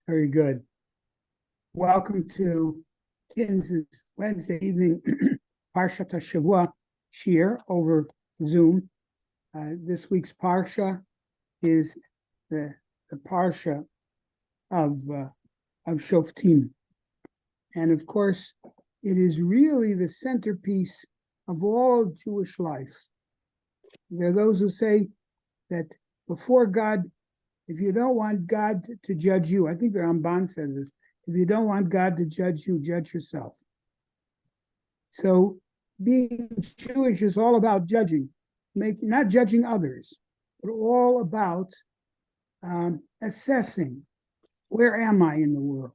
Very good. Welcome to Kins's Wednesday evening Parshat HaShavua Shir over Zoom. This week's Parsha is the Parsha of Shoftim. And of course, it is really the centerpiece of all of Jewish life. There are those who say that before God, if you don't want God to judge you, I think the Ramban says this, if you don't want God to judge you, judge yourself. So being Jewish is all about judging, not judging others, but all about assessing, where am I in the world?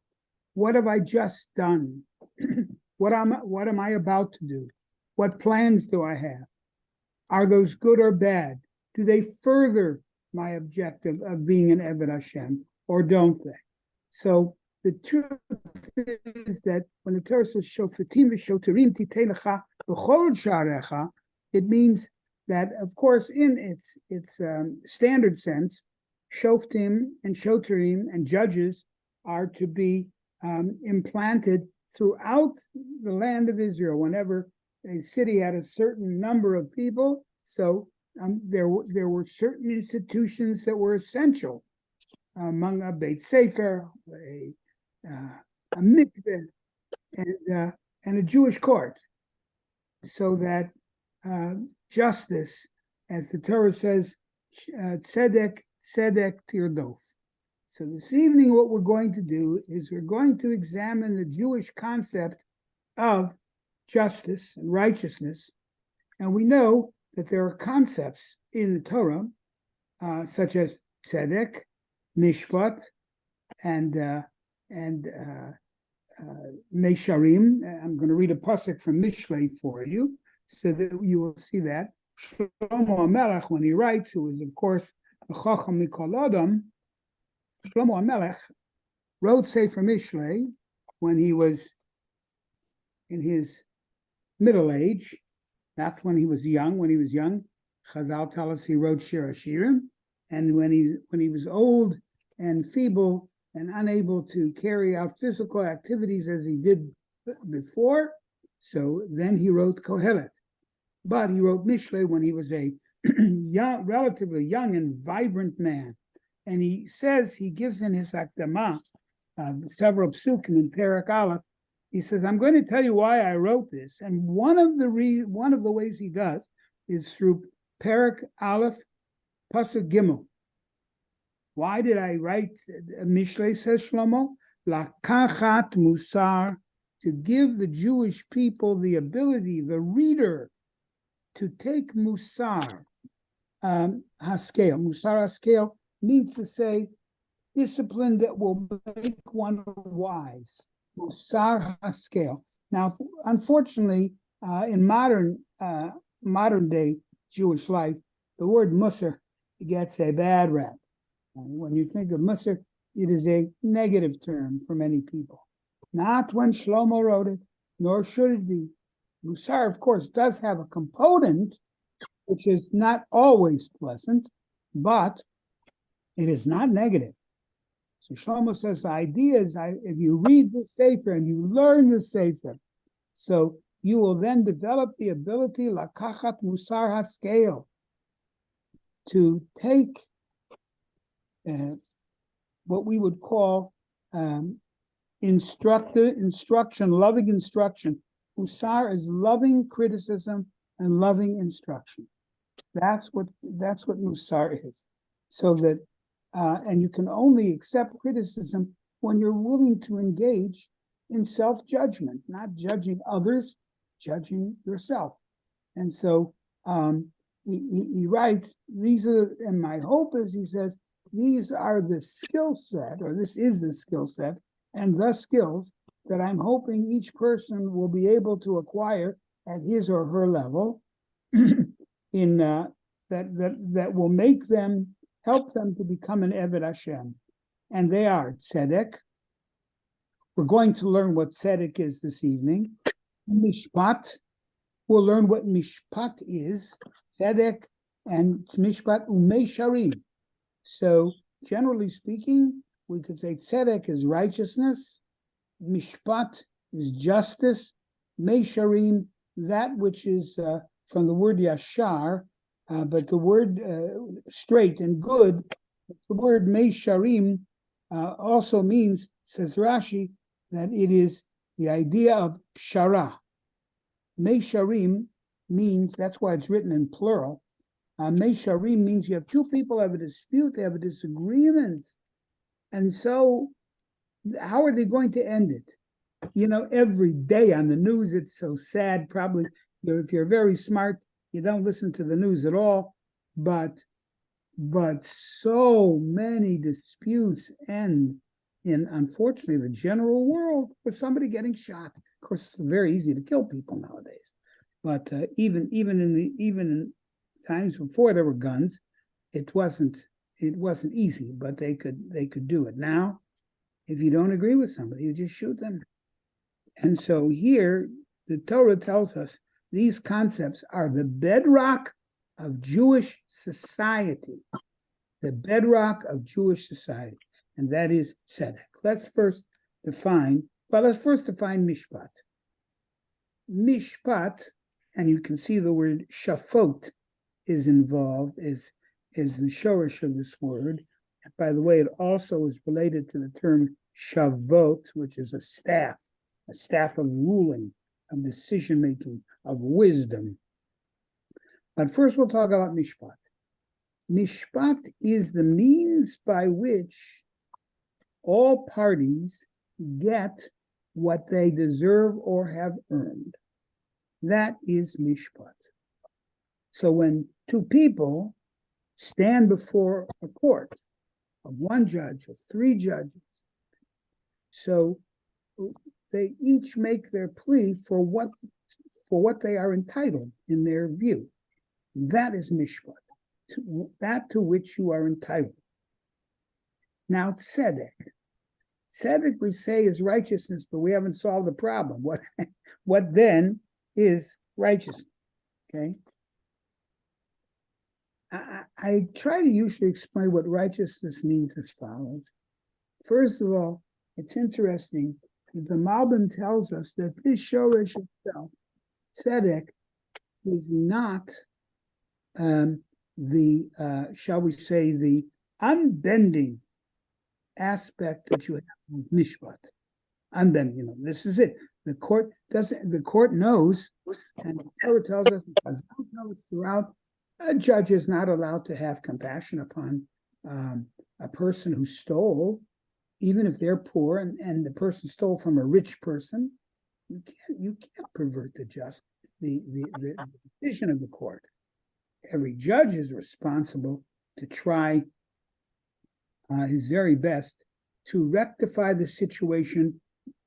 What have I just done? What am I about to do? What plans do I have? Are those good or bad? Do they further my objective of being an Eved Hashem, or don't they? So the truth is that when the Torah says Shoftim v'Shoterim titei lecha b'chol sharecha, it means that, of course, in its standard sense, Shoftim and Shoterim and judges are to be implanted throughout the land of Israel. Whenever a city had a certain number of people, so there were certain institutions that were essential, among a Beit Sefer, a mikveh, and a Jewish court, so that justice, as the Torah says, tzedek tirdof. So this evening, what we're going to do is we're going to examine the Jewish concept of justice and righteousness, and we know that there are concepts in the Torah, such as tzedek, mishpat, and mesharim. I'm going to read a pasuk from Mishlei for you, so that you will see that. Shlomo HaMelech, when he writes, who is, of course, the Chacham Mikol Adam, Shlomo HaMelech wrote Sefer Mishlei when he was in his middle age, not when he was young. When he was young, Chazal tell us he wrote Shir HaShirim, and when he was old and feeble and unable to carry out physical activities as he did before, so then he wrote Kohelet. But he wrote Mishlei when he was a relatively young and vibrant man. And he says, he gives in his Akdama several psukim in Perek Aleph. He says, I'm going to tell you why I wrote this. And one of the ways he does is through Perek Aleph, Pasuk Gimel. Why did I write Mishlei, says Shlomo? Lakachat musar, to give the Jewish people the ability, the reader, to take musar, haskel. Musar haskel means to say discipline that will make one wise. Musar haskel. Now, unfortunately, in modern day Jewish life, the word musar gets a bad rap. When you think of musar, it is a negative term for many people. Not when Shlomo wrote it, nor should it be. Musar, of course, does have a component which is not always pleasant, but it is not negative. So Shlomo says the idea is, if you read the Sefer and you learn the Sefer, so you will then develop the ability, lakachat musar haskel, to take what we would call instruction, loving instruction. Musar is loving criticism and loving instruction. That's what Musar is. So that, and you can only accept criticism when you're willing to engage in self-judgment, not judging others, judging yourself. And so he writes, and my hope is, he says, these are the skill set, or this is the skill set, and the skills that I'm hoping each person will be able to acquire at his or her level, in that will help them to become an Eved Hashem. And they are tzedek. We're going to learn what tzedek is this evening. Mishpat. We'll learn what mishpat is. Tzedek and mishpat umesharim. So, generally speaking, we could say tzedek is righteousness, mishpat is justice, meisharim, that which is from the word yashar, but the word straight and good, the word meisharim also means, says Rashi, that it is the idea of pshara. Meisharim means, that's why it's written in plural. Meisharim means you have two people have a dispute, they have a disagreement. And so how are they going to end it? Every day on the news, it's so sad. Probably, if you're very smart, you don't listen to the news at all. But so many disputes end in, unfortunately, the general world with somebody getting shot. Of course, it's very easy to kill people nowadays. But even in times before there were guns, it wasn't easy. But they could do it. Now, if you don't agree with somebody, you just shoot them. And so here, the Torah tells us these concepts are the bedrock of Jewish society. The bedrock of Jewish society. And that is tzedek. Let's first define mishpat. Mishpat, and you can see the word shafot is involved, is the shorish of this word. And by the way, it also is related to the term shavot, which is a staff of ruling, of decision-making, of wisdom. But first we'll talk about mishpat. Mishpat is the means by which all parties get what they deserve or have earned. That is mishpat. So when two people stand before a court of one judge, of three judges, so they each make their plea for what they are entitled in their view. That is mishpat, that to which you are entitled. Now, tzedek. Tzedek, we say, is righteousness, but we haven't solved the problem. What then is righteousness? Okay. I try to usually explain what righteousness means as follows. First of all, it's interesting that the Malbim tells us that this shorish itself, tzedek, is not shall we say, the unbending aspect that you have of mishpat. Unbending, this is it. The court knows, and the Torah tells us, throughout, a judge is not allowed to have compassion upon a person who stole, even if they're poor and the person stole from a rich person. You can't pervert the decision of the court. Every judge is responsible to try his very best to rectify the situation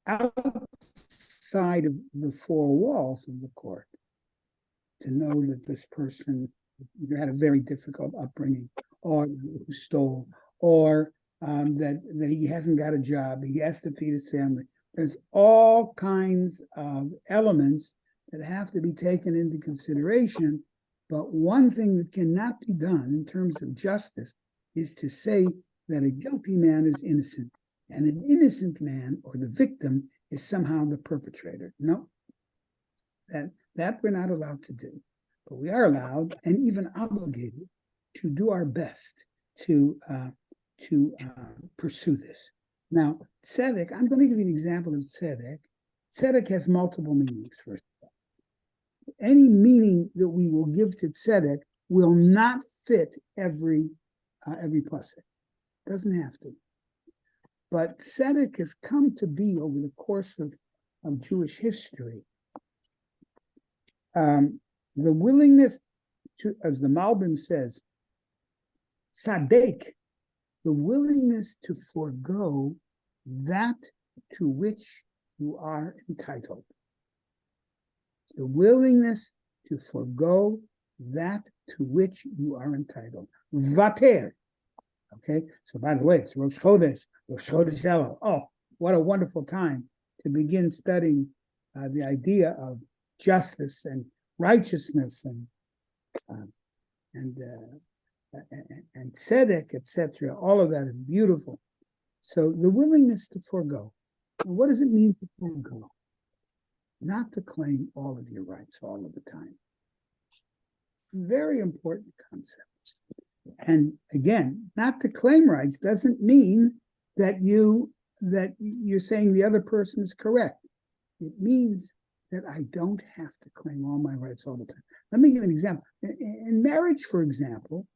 outside of the four walls of the court. To know that this person had a very difficult upbringing, or who stole, or that he hasn't got a job, he has to feed his family. There's all kinds of elements that have to be taken into consideration. But one thing that cannot be done in terms of justice is to say that a guilty man is innocent and an innocent man or the victim is somehow the perpetrator. No, that we're not allowed to do. But we are allowed and even obligated to do our best to pursue this. Now, tzedek, I'm going to give you an example of tzedek. Tzedek has multiple meanings, first of all. Any meaning that we will give to tzedek will not fit every pasuk. Doesn't have to. But tzedek has come to be over the course of Jewish history. The willingness to, as the Malbim says, tzadek, the willingness to forego that to which you are entitled. The willingness to forego that to which you are entitled. Vater. Okay, so by the way, it's Rosh Chodesh Elul. Oh, what a wonderful time to begin studying the idea of justice and righteousness and tzedek, etc. All of that is beautiful. So the willingness to forego. And what does it mean to forego? Not to claim all of your rights all of the time. Very important concept. And again, not to claim rights doesn't mean that you're saying the other person is correct. It means that I don't have to claim all my rights all the time. Let me give you an example. In marriage, for example,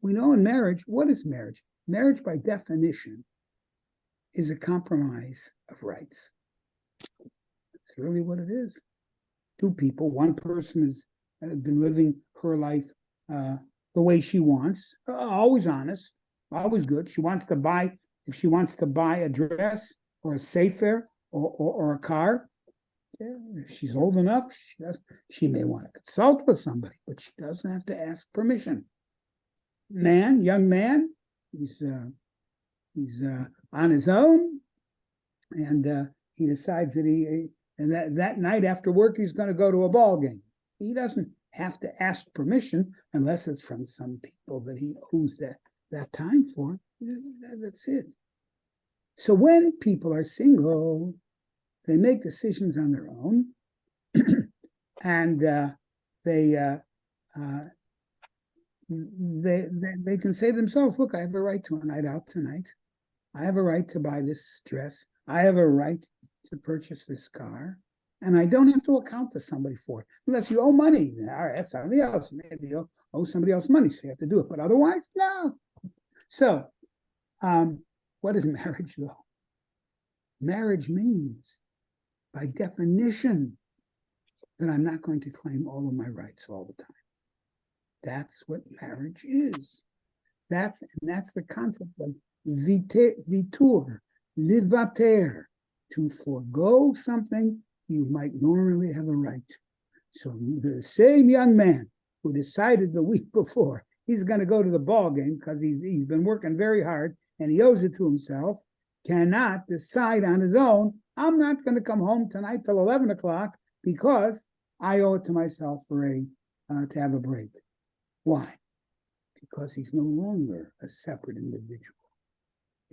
we know in marriage, what is marriage? Marriage, by definition, is a compromise of rights. That's really what it is. Two people, one person has been living her life the way she wants, always honest, always good. If she wants to buy a dress or a sefer or a car, if she's old enough, she may want to consult with somebody, but she doesn't have to ask permission. Young man, he's on his own, and he decides that that night after work he's going to go to a ball game. He doesn't have to ask permission unless it's from some people that he owes that time for. That's it. So when people are single, they make decisions on their own, and they can say to themselves, look, I have a right to a night out tonight. I have a right to buy this dress. I have a right to purchase this car. And I don't have to account to somebody for it. Unless you owe money. All right, that's somebody else. Maybe you owe somebody else money, so you have to do it. But otherwise, no. So, what is marriage, though? Marriage means, by definition, that I'm not going to claim all of my rights all the time. That's what marriage is. That's the concept of vitur, livater, to forego something you might normally have a right. So the same young man who decided the week before he's going to go to the ball game because he's been working very hard and he owes it to himself, cannot decide on his own, I'm not going to come home tonight till 11 o'clock because I owe it to myself to have a break. Why? Because he's no longer a separate individual.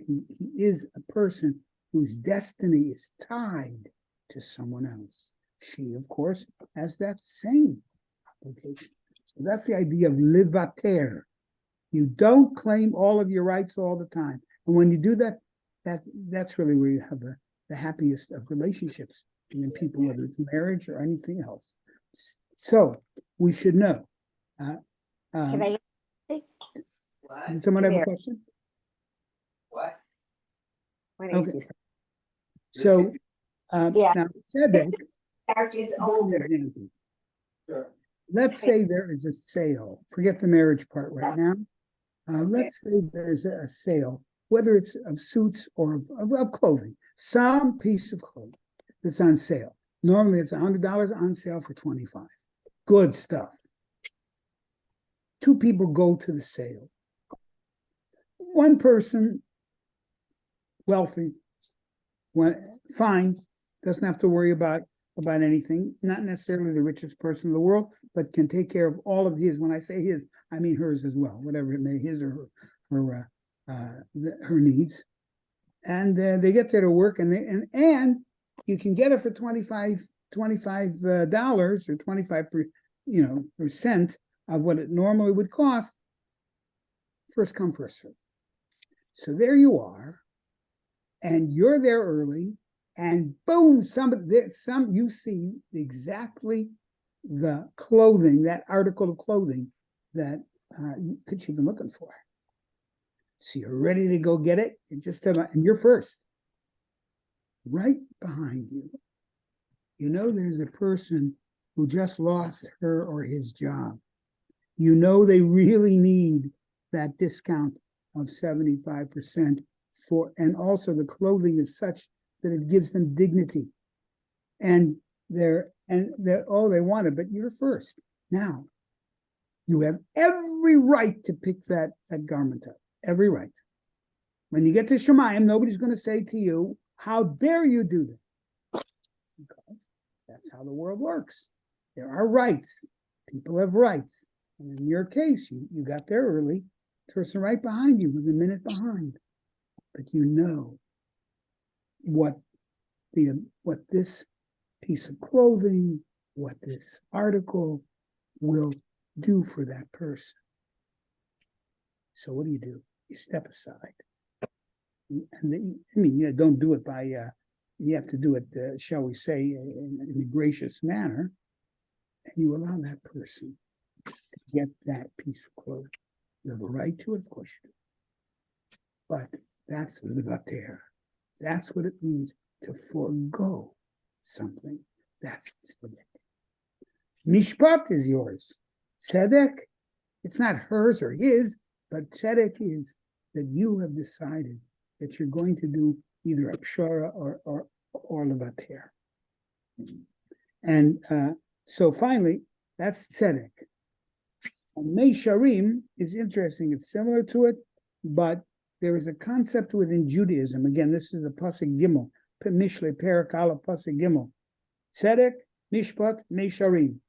He is a person whose destiny is tied to someone else. She, of course, has that same obligation. So that's the idea of livater. You don't claim all of your rights all the time. And when you do that, that's really where you have the happiest of relationships between people, whether it's marriage or anything else. So we should know. Can I Does someone have a question? What Okay. is this? So Yeah. now said that, Marriage is older. let's say there is a sale. Forget the marriage part right now. Let's say there's a sale, whether it's of suits or of clothing, some piece of clothing that's on sale. Normally it's $100 on sale for $25. Good stuff. Two people go to the sale. One person, wealthy, fine, doesn't have to worry about anything, not necessarily the richest person in the world, but can take care of all of his. When I say his, I mean hers as well, whatever it may, his or her needs. And they get there to work, and you can get it for $25 or 25% of what it normally would cost. First come, first serve. So there you are, and you're there early, and boom, you see exactly the clothing, that article of clothing that you've been looking for. So you're ready to go get it, and you're first. Right behind you, there's a person who just lost her or his job. They really need that discount of 75% and also the clothing is such that it gives them dignity. And they're all they wanted, but you're first. Now, you have every right to pick that garment up. Every right. When you get to Shemayim, nobody's going to say to you, how dare you do that? Because that's how the world works. There are rights. People have rights. And in your case, you got there early. The person right behind you was a minute behind. but you know what this piece of clothing, what this article will do for that person. So what do? You step aside. And don't do it by, you have to do it, shall we say, in a gracious manner, and you allow that person to get that piece of clothing. You have a right to it, of course you do. But that's levater. That's what it means to forego something. That's tzedek. Mishpat is yours. Tzedek, it's not hers or his, but tzedek is that you have decided that you're going to do either a pshara or levater. And so finally, that's tzedek. And Meisharim is interesting. It's similar to it, but there is a concept within Judaism. Again, this is the Pasuk Gimel, Mishle Perak Ala Pasuk Gimel. Tzedek, Mishpat, Meisharim.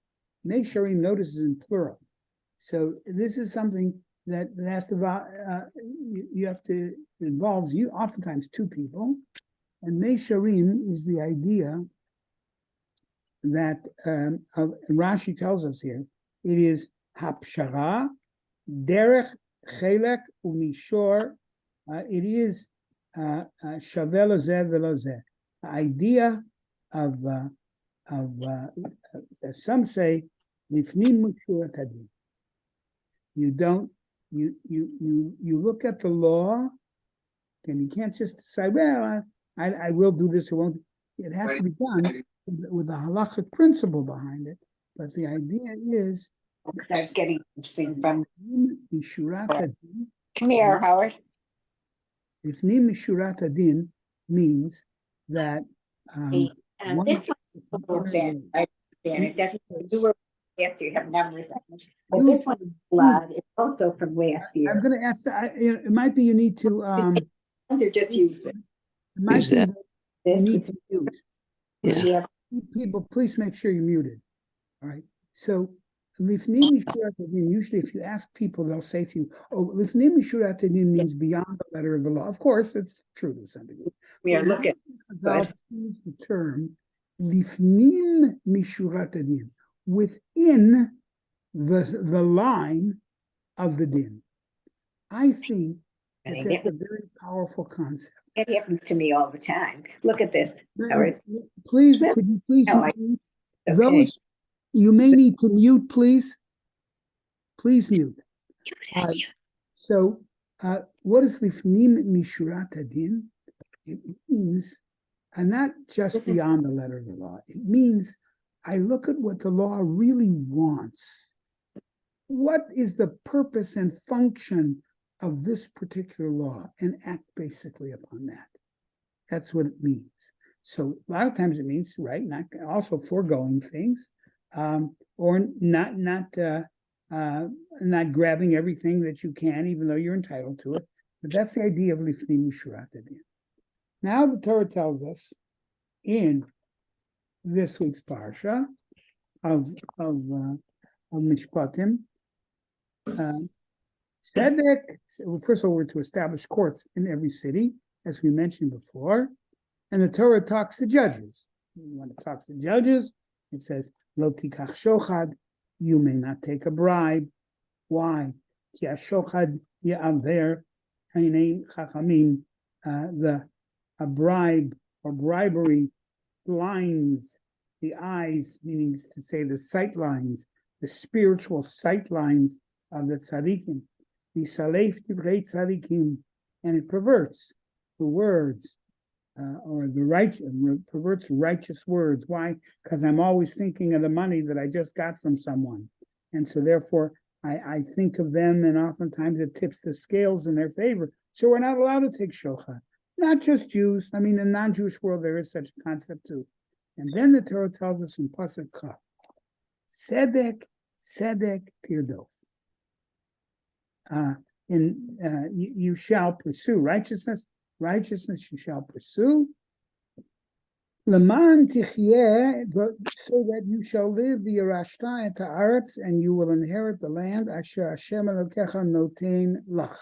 Meisharim, notice, is in plural. So this is something that has to you have to involves you oftentimes two people, and Meisharim is the idea that Rashi tells us here. It is hapshara, derech, chelek, umishor. It is shaveh lozeh velozeh. The idea of as some say, lifnim mushurat hadin. You don't. You look at the law, and you can't just decide, well, I will do this or won't. It has to be done with a halachic principle behind it. But the idea is That's getting from. Mishurat Come here, Howard. Ifnim Mishurat Adin means that This one's a little bit, I understand it definitely, you were, yes, you have numbers. But this one is blood, it's also from last year. I'm going to ask, it might be you need to, Those are just used. it might be that you need This to mute. yeah. People, please make sure you're muted. All right. So, Lifnim Mishurat Adin, usually if you ask people, they'll say to you, oh, Lifnim Mishurat Adin means beyond the letter of the law. Of course, it's true to some degree. We are looking. I'll choose the term Lifnim Mishurat Adin, within the line of the din. I think that's a very powerful concept. It happens to me all the time. Look at this, Howard. Please, could you please No, mute okay. those? You may need to mute, please. Please mute. So, what is lifnim mishurat hadin? It means, and not just beyond the letter of the law. It means I look at what the law really wants. What is the purpose and function of this particular law, and act basically upon that. That's what it means. So a lot of times it means, right, not also foregoing things, or not grabbing everything that you can, even though you're entitled to it. But that's the idea of lifnim mishurat hadin. Now the Torah tells us in this week's parsha of Mishpatim, tzedek. First of all, we're to establish courts in every city, as we mentioned before, and the Torah talks to judges. When it talks to judges, it says, "Lo tikach shochad," you may not take a bribe. Why? Ki shochad ya'aver einei chachamim. A bribe or bribery blinds the eyes, meaning to say the sight lines, the spiritual sight lines of the tzaddikim. The salef divrei tzaddikim, and it perverts the words, or the righteous, perverts righteous words. Why? Because I'm always thinking of the money that I just got from someone, and so therefore I think of them, and oftentimes it tips the scales in their favor. So we're not allowed to take shochad. Not just Jews. I mean, in the non-Jewish world, there is such a concept too. And then the Torah tells us in Pasuk Kaf, Tzedek, Tzedek Tirdof. You shall pursue righteousness, righteousness you shall pursue. Leman tichyeh, so that you shall live v'yarashta et haaretz, and you will inherit the land. Asher Hashem Elokecha notein lach.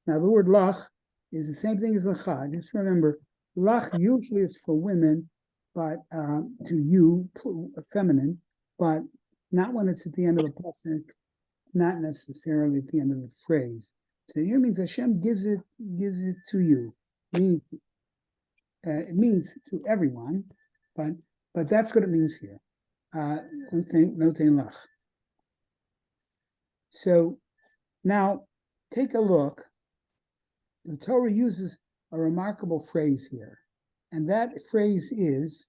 Now the word lach is the same thing as Lecha. Just remember, Lach usually is for women, but to you, feminine, but not when it's at the end of the pasuk, not necessarily at the end of the phrase. So here means Hashem gives it to you. It means to everyone, but that's what it means here. Notein lach. So now take a look. The Torah uses a remarkable phrase here, and that phrase is,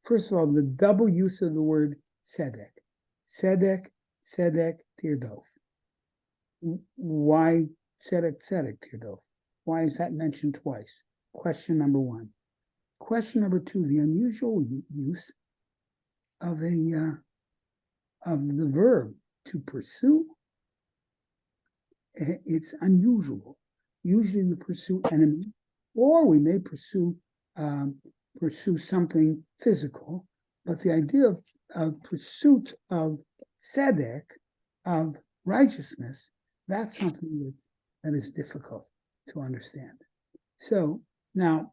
first of all, the double use of the word tzedek. Tzedek, tzedek, tirdof. Why tzedek, tzedek, tirdof? Why is that mentioned twice? Question number one. Question number two, the unusual use of the verb to pursue. It's unusual. Usually we pursue enemy, or we may pursue something physical, but the idea of pursuit of tzedek, of righteousness, that's something that is difficult to understand. So now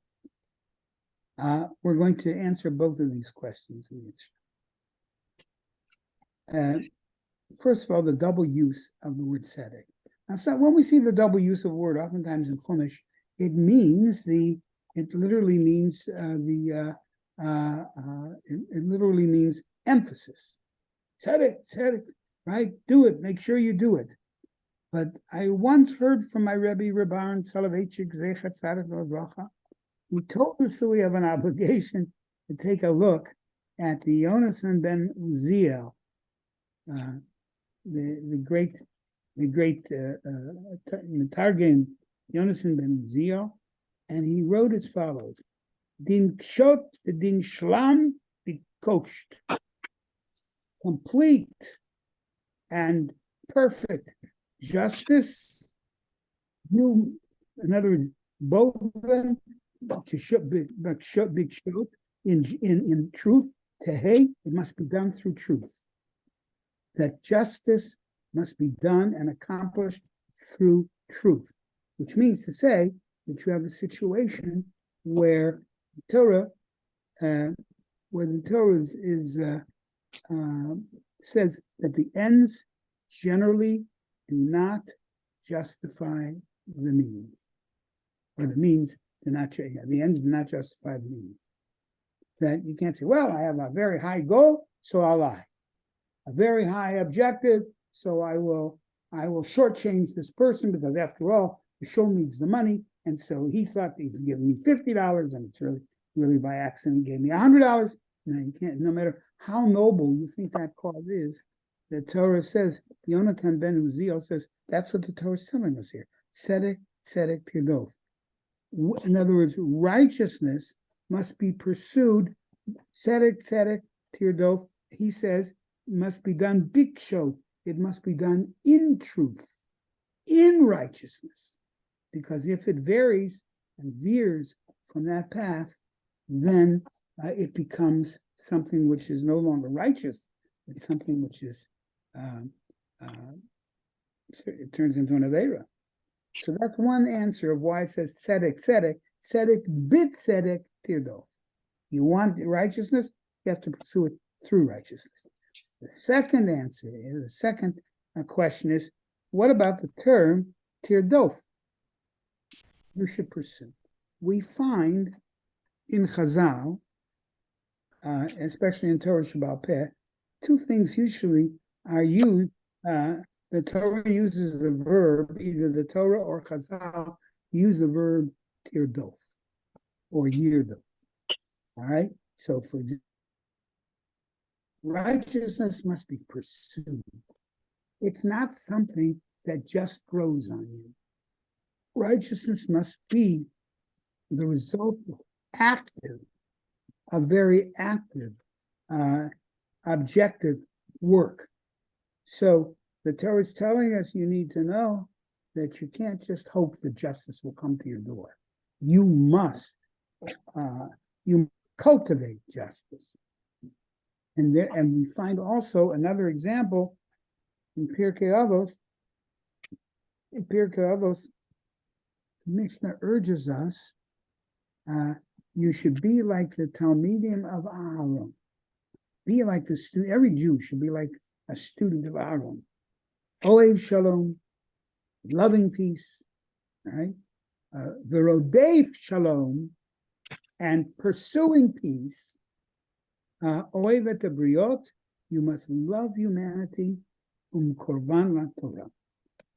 we're going to answer both of these questions. First of all, the double use of the word tzedek. Now, so when we see the double use of a word, oftentimes in Chumash, it literally means it literally means emphasis. Tzedek, tzedek, right? Do it. Make sure you do it. But I once heard from my Rebbe, Rebbe Soloveitchik, Zechat Tzaddik L'Bracha, who told us that we have an obligation to take a look at the Yonasan ben Uziel, the great Targum Yonasan ben Uziel, and he wrote as follows: Din kshot din shlam bikosht, complete and perfect justice. In other words, both of them in truth. Tehei, it must be done through truth. That justice must be done and accomplished through truth, which means to say that you have a situation where the Torah says that the ends generally do not justify the means, or the means do not. The ends do not justify the means. That you can't say, well, I have a very high goal, so I'll lie. A very high objective, so I will shortchange this person, because after all, the show needs the money, and so he thought he was giving me $50, and it's really by accident he gave me $100. No, you can't. No matter how noble you think that cause is, the Torah says, Yonatan ben Uziel says, that's what the Torah is telling us here. Tzedek, tzedek, tirdof. In other words, righteousness must be pursued. Tzedek, tzedek, tirdof. He says, must be done bikshot. It must be done in truth, in righteousness. Because if it varies and veers from that path, then it becomes something which is no longer righteous. It's something which is, it turns into an aveira. So that's one answer of why it says tzedek, tzedek, tzedek, bit tzedek, tirdof. You want righteousness, you have to pursue it through righteousness. The second answer is, the second question is, what about the term tirdof? You should pursue. We find in Chazal, especially in Torah Shebaal Peh, two things usually are used. The Torah uses the verb, either the Torah or Chazal use the verb tirdof or yirdof. All right? So for example, righteousness must be pursued. It's not something that just grows on you. Righteousness must be the result of very active, objective work. So the Torah is telling us you need to know that you can't just hope that justice will come to your door. You must cultivate justice. And we find also another example in Pirkei Avos. In Pirkei Avos, the Mishnah urges us, you should be like the Talmidim of Aaron. Be like the student. Every Jew should be like a student of Aaron. Oev Shalom, loving peace, right? Verodef Shalom, and pursuing peace. Oevet Briot, you must love humanity. Korban la Torah.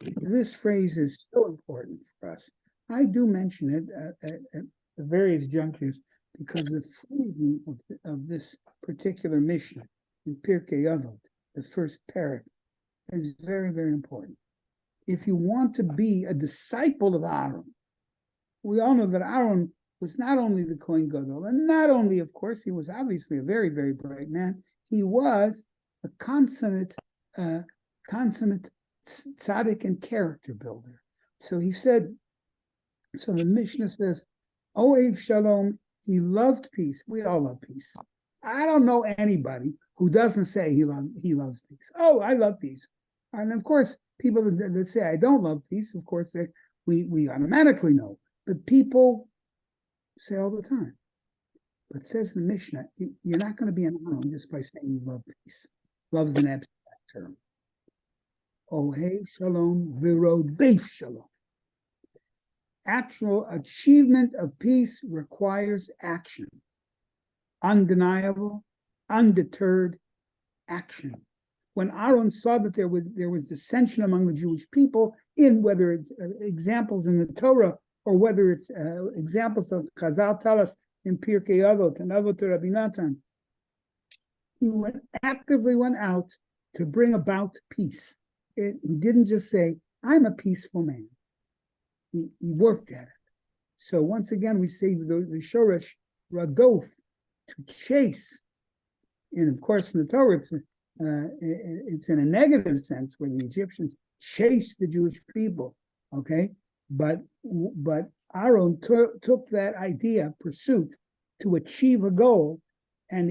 This phrase is so important for us. I do mention it at various junctures because the phrasing of this particular Mishnah in Pirkei Avot, the first parak, is very, very important. If you want to be a disciple of Aaron, we all know that Aaron was not only the Kohen Gadol, and not only, of course, he was obviously a very, very bright man, he was a consummate tzaddik and character builder. So he said, so the Mishnah says, Oev Shalom, he loved peace. We all love peace. I don't know anybody who doesn't say he loves peace. Oh, I love peace. And of course, people that say I don't love peace, of course, we automatically know. But people say all the time. But says the Mishnah, you're not going to be an Aaron just by saying you love peace. Love's an abstract term. Ohev Shalom, Virodef Shalom. Actual achievement of peace requires action. Undeniable, undeterred action. When Aaron saw that there was dissension among the Jewish people in whether it's examples in the Torah or whether it's examples of Chazal tell us in Pirkei Avot and Avot Rabbi Natan, he actively went out to bring about peace. He didn't just say, I'm a peaceful man. He worked at it. So once again, we say the Shoresh Radof, to chase. And of course, in the Torah, it's in a negative sense where the Egyptians chased the Jewish people, okay? But Aaron took that idea, pursuit, to achieve a goal, and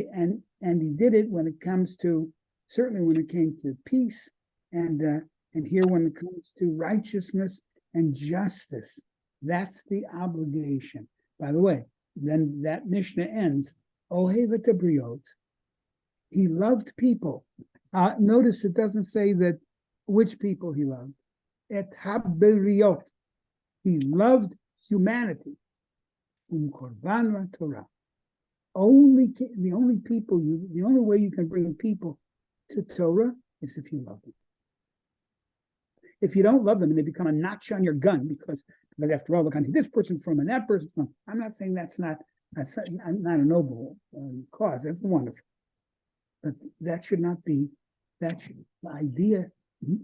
he did it when it comes to, certainly when it came to peace, and here when it comes to righteousness and justice. That's the obligation. By the way, then that Mishnah ends, Ohevet Briot. He loved people. Notice it doesn't say that which people he loved. Et haberiot. He loved humanity. Korban la Torah. The only way you can bring people to Torah is if you love them. If you don't love them and they become a notch on your gun, because after all, look on this person from and that person from. I'm not saying that's not a noble cause. That's wonderful, but that should not be. The idea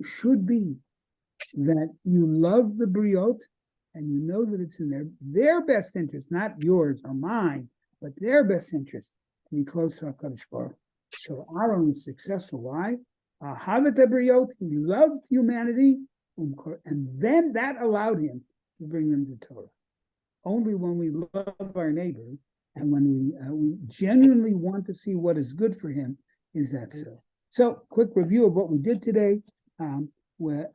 should be that you love the Briot and you know that it's in their best interest, not yours or mine, but their best interest to be close to HaKadosh Baruch. So Aaron was successful. Why? Havet Briot, he loved humanity, and then that allowed him to bring them to Torah. Only when we love our neighbor and when we genuinely want to see what is good for him is that so. So, quick review of what we did today. Where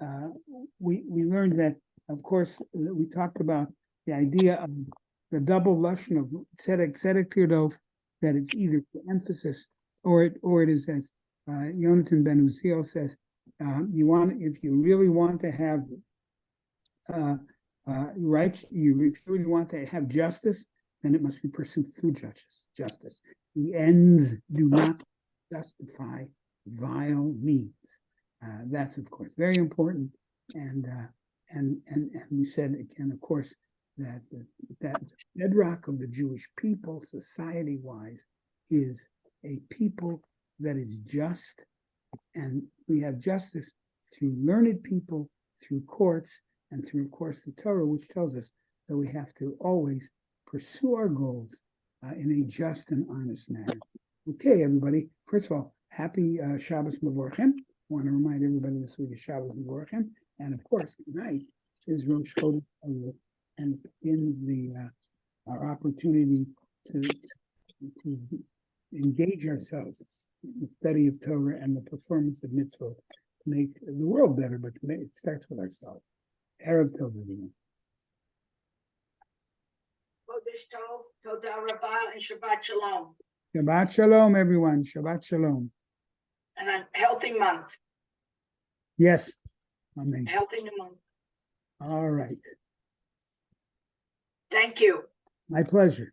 we learned that, of course, we talked about the idea of the double lashon of tzedek tirdov, that it's either for emphasis or it is, as Yonatan ben Uziel says, if you really want to have if you really want to have justice, then it must be pursued through justice. The ends do not justify vile means. That's of course very important, and we said again, of course, that that bedrock of the Jewish people, society-wise, is a people that is just, and we have justice through learned people, through courts, and through, of course, the Torah, which tells us that we have to always pursue our goals in a just and honest manner. Okay, everybody. First of all, happy Shabbos Mevorchem. I want to remind everybody this week is Shabbos Mevorchem, and of course tonight is Rosh Chodesh and begins our opportunity to engage ourselves in the study of Torah and the performance of mitzvot to make the world better, but it starts with ourselves. Erev Tov, everyone. Chodesh Tov, Toda Rabah, and Shabbat Shalom. Shabbat Shalom, everyone. Shabbat Shalom. And a healthy month. Yes. Amen. Healthy new month. All right. Thank you. My pleasure.